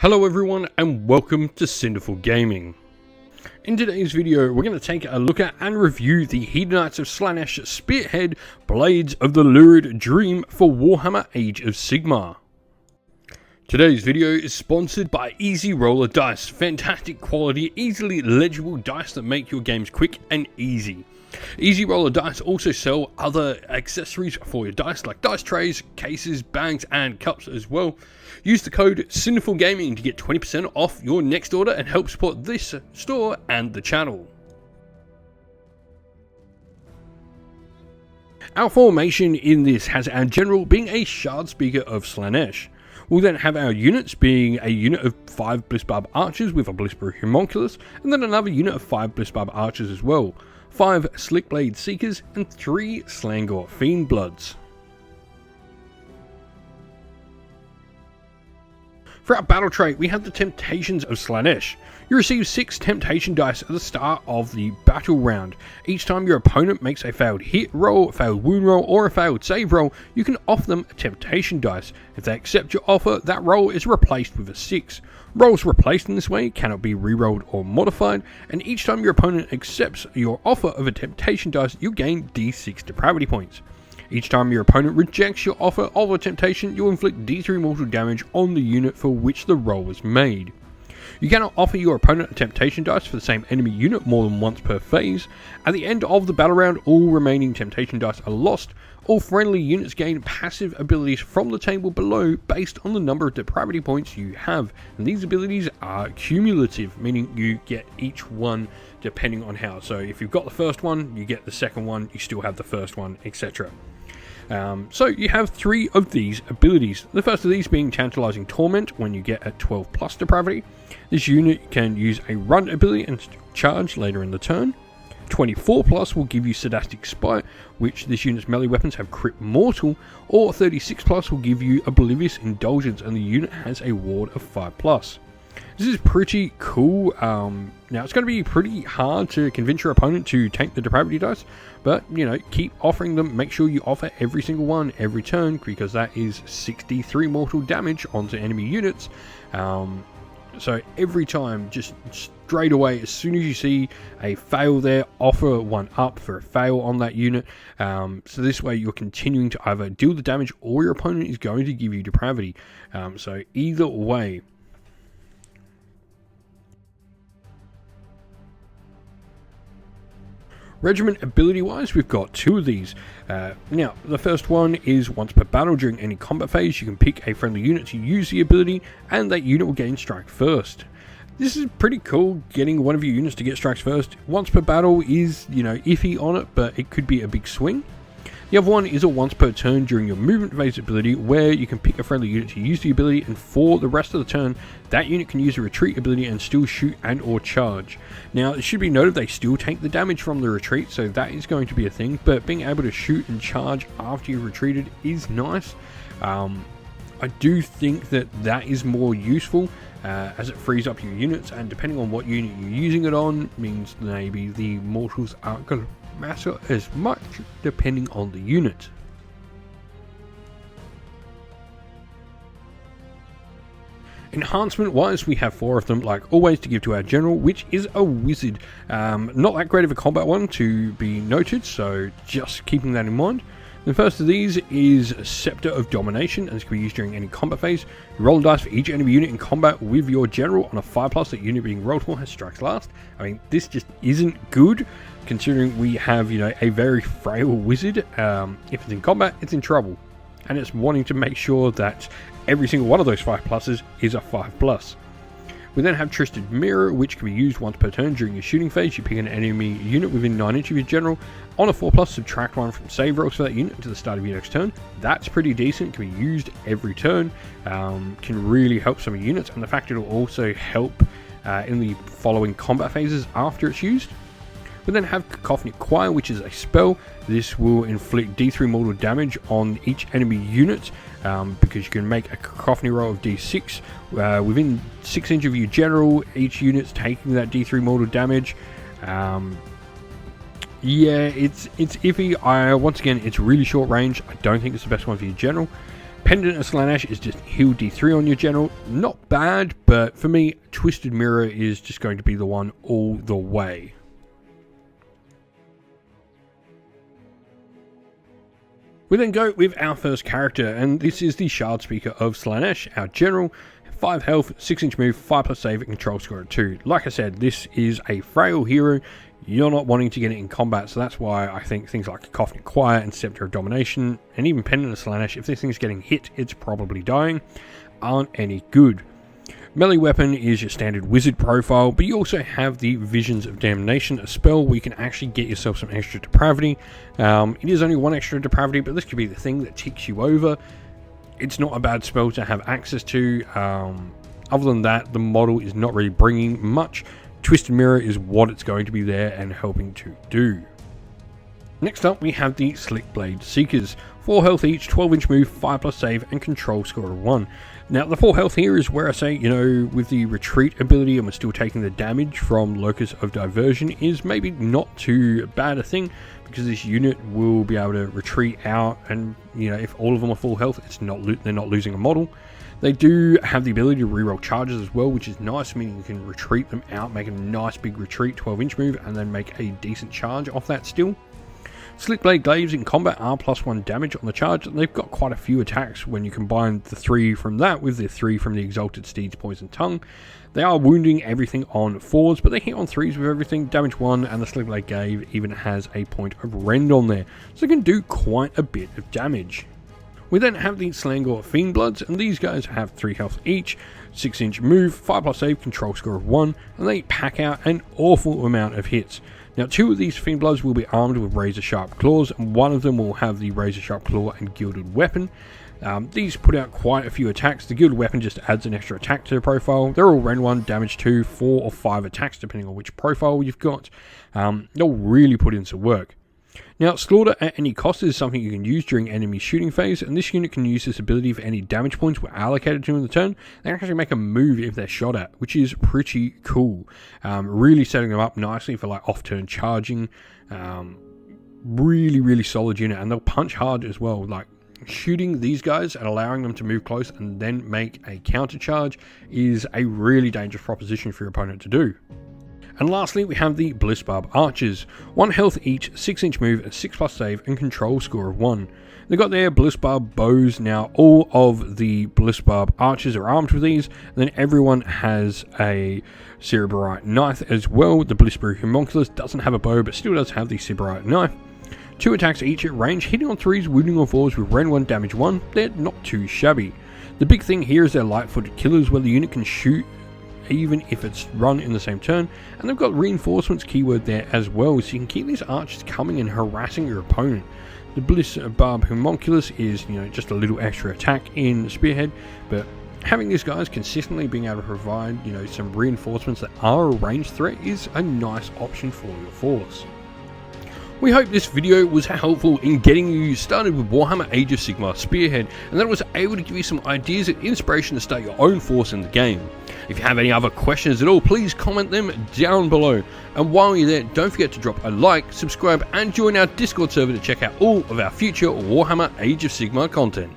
Hello everyone and welcome to Cinderful Gaming. In today's video we're going to take a look at and review the Hedonites of Slaanesh Spearhead Blades of the Lurid Dream for Warhammer Age of Sigmar. Today's video is sponsored by Easy Roller Dice, fantastic quality, easily legible dice that make your games quick and easy. Easy Roller Dice also sell other accessories for your dice like dice trays, cases, bags and cups as well. Use the code CinderfulGaming to get 20% off your next order and help support this store and the channel. Our formation in this has our general being a Shard Speaker of Slaanesh. We'll then have our units being a unit of 5 Blissbarb Archers with a Blissbarb Homunculus, and then another unit of 5 Blissbarb Archers as well, 5 Slickblade Seekers and 3 Slaangor Fiendbloods. For our battle trait, we have the Temptations of Slaanesh. You receive 6 temptation dice at the start of the battle round. Each time your opponent makes a failed hit roll, a failed wound roll, or a failed save roll, you can offer them a temptation dice. If they accept your offer, that roll is replaced with a 6. Rolls replaced in this way cannot be re-rolled or modified, and each time your opponent accepts your offer of a temptation dice, you gain D6 depravity points. Each time your opponent rejects your offer of a temptation, you'll inflict D3 mortal damage on the unit for which the roll was made. You cannot offer your opponent a temptation dice for the same enemy unit more than once per phase. At the end of the battle round, all remaining temptation dice are lost. All friendly units gain passive abilities from the table below based on the number of depravity points you have, and these abilities are cumulative, meaning you get each one depending on how. So if you've got the first one, you get the second one, you still have the first one, etc. So you have 3 of these abilities. The first of these being Tantalizing Torment when you get a 12 plus depravity. This unit can use a run ability and charge later in the turn. 24 plus will give you Sadistic Spite, which this unit's melee weapons have crit mortal, or 36 plus will give you Oblivious Indulgence and the unit has a ward of 5 plus. This is pretty cool. Now it's going to be pretty hard to convince your opponent to take the depravity dice, but you know, keep offering them. Make sure you offer every single one every turn, because that is 63 mortal damage onto enemy units. So every time, just straight away, as soon as you see a fail there, offer one up for a fail on that unit. So this way you're continuing to either deal the damage or your opponent is going to give you depravity. So either way. Regiment ability wise, we've got 2 of these. Now, the first one is once per battle during any combat phase, you can pick a friendly unit to use the ability, and that unit will gain strike first. This is pretty cool, getting one of your units to get strikes first. Once per battle is, you know, iffy on it, but it could be a big swing. The other one is a once per turn during your movement phase ability, where you can pick a friendly unit to use the ability, and for the rest of the turn, that unit can use a retreat ability and still shoot and or charge. Now, it should be noted they still take the damage from the retreat, so that is going to be a thing, but being able to shoot and charge after you've retreated is nice. I do think that is more useful, as it frees up your units, and depending on what unit you're using it on, means maybe the mortals aren't going to matter as much depending on the unit. Enhancement wise, we have 4 of them, like always, to give to our general, which is a wizard. Not that great of a combat one to be noted, so just keeping that in mind. The first of these is Scepter of Domination, and this can be used during any combat phase. You roll a dice for each enemy unit in combat with your general. On a 5 plus, that unit being rolled for has strikes last. I mean, this just isn't good, considering we have, you know, a very frail wizard. If it's in combat, it's in trouble, and it's wanting to make sure that every single one of those 5 pluses is a 5 plus. We then have Twisted Mirror, which can be used once per turn during your shooting phase. You pick an enemy unit within 9 inches of your general. On a 4 plus, subtract 1 from save rolls for that unit until the start of your next turn. That's pretty decent, can be used every turn, can really help some of your units, and the fact it'll also help in the following combat phases after it's used. We then have Cacophonic Choir, which is a spell. This will inflict D3 mortal damage on each enemy unit, because you can make a cacophony roll of D6 within 6 inches of your general. Each unit's taking that D3 mortal damage. Yeah, it's iffy. Once again, it's really short range. I don't think it's the best one for your general. Pendant of Slaanesh is just heal D3 on your general. Not bad, but for me, Twisted Mirror is just going to be the one all the way. We then go with our first character, and this is the Shard Speaker of Slaanesh, our general. 5 health, 6-inch move, 5+ save, and control score at 2. Like I said, this is a frail hero. You're not wanting to get it in combat, so that's why I think things like Cacophonic Quiet and Scepter of Domination, and even Pendant of Slaanesh, if this thing's getting hit, it's probably dying, aren't any good. Melee weapon is your standard wizard profile, but you also have the Visions of Damnation, a spell where you can actually get yourself some extra depravity. It is only 1 extra depravity, but this could be the thing that ticks you over. It's not a bad spell to have access to. Other than that, the model is not really bringing much. Twisted Mirror is what it's going to be there and helping to do. Next up, we have the Slickblade Seekers. 4 health each, 12-inch move, 5+ save, and control score of 1. Now, the 4 health here is where I say, you know, with the retreat ability and we're still taking the damage from Locus of Diversion is maybe not too bad a thing, because this unit will be able to retreat out, and, you know, if all of them are full health, they're not losing a model. They do have the ability to reroll charges as well, which is nice, meaning you can retreat them out, make a nice big retreat, 12-inch move, and then make a decent charge off that still. Slickblade Glaives in combat are +1 damage on the charge, and they've got quite a few attacks when you combine the 3 from that with the 3 from the Exalted Steed's Poison Tongue. They are wounding everything on 4s, but they hit on 3s with everything, damage 1, and the Slickblade Glaive even has a point of rend on there, so they can do quite a bit of damage. We then have the Slaangor Fiendbloods, and these guys have 3 health each, 6-inch move, 5+ save, control score of 1, and they pack out an awful amount of hits. Now, 2 of these Fiendbloods will be armed with razor sharp claws, and 1 of them will have the razor sharp claw and gilded weapon. These put out quite a few attacks. The gilded weapon just adds an extra attack to the profile. They're all rend 1, damage 2, 4 or 5 attacks depending on which profile you've got. They'll really put in some work. Now, Slaughter at any cost is something you can use during enemy shooting phase, and this unit can use this ability if any damage points were allocated to them in the turn. They actually make a move if they're shot at, which is pretty cool. Really setting them up nicely for like off-turn charging. Really solid unit, and they'll punch hard as well. Like, shooting these guys and allowing them to move close and then make a counter charge is a really dangerous proposition for your opponent to do. And lastly, we have the Blissbarb Archers. 1 health each, 6-inch move, a 6+ save, and control score of 1. They've got their Blissbarb bows. Now, all of the Blissbarb Archers are armed with these, and then everyone has a Cerebrite knife as well. The Blissbarb Homunculus doesn't have a bow, but still does have the Cerebrite knife. 2 attacks each at range, hitting on 3s, wounding on 4s with rend 1, damage 1. They're not too shabby. The big thing here is their light-footed killers, where the unit can shoot even if it's run in the same turn, and they've got reinforcements keyword there as well, so you can keep these archers coming and harassing your opponent. The Blissbarb Homunculus is, you know, just a little extra attack in Spearhead, but having these guys consistently being able to provide, you know, some reinforcements that are a ranged threat is a nice option for your force. We hope this video was helpful in getting you started with Warhammer Age of Sigmar Spearhead, and that it was able to give you some ideas and inspiration to start your own force in the game. If you have any other questions at all, please comment them down below. And while you're there, don't forget to drop a like, subscribe, and join our Discord server to check out all of our future Warhammer Age of Sigmar content.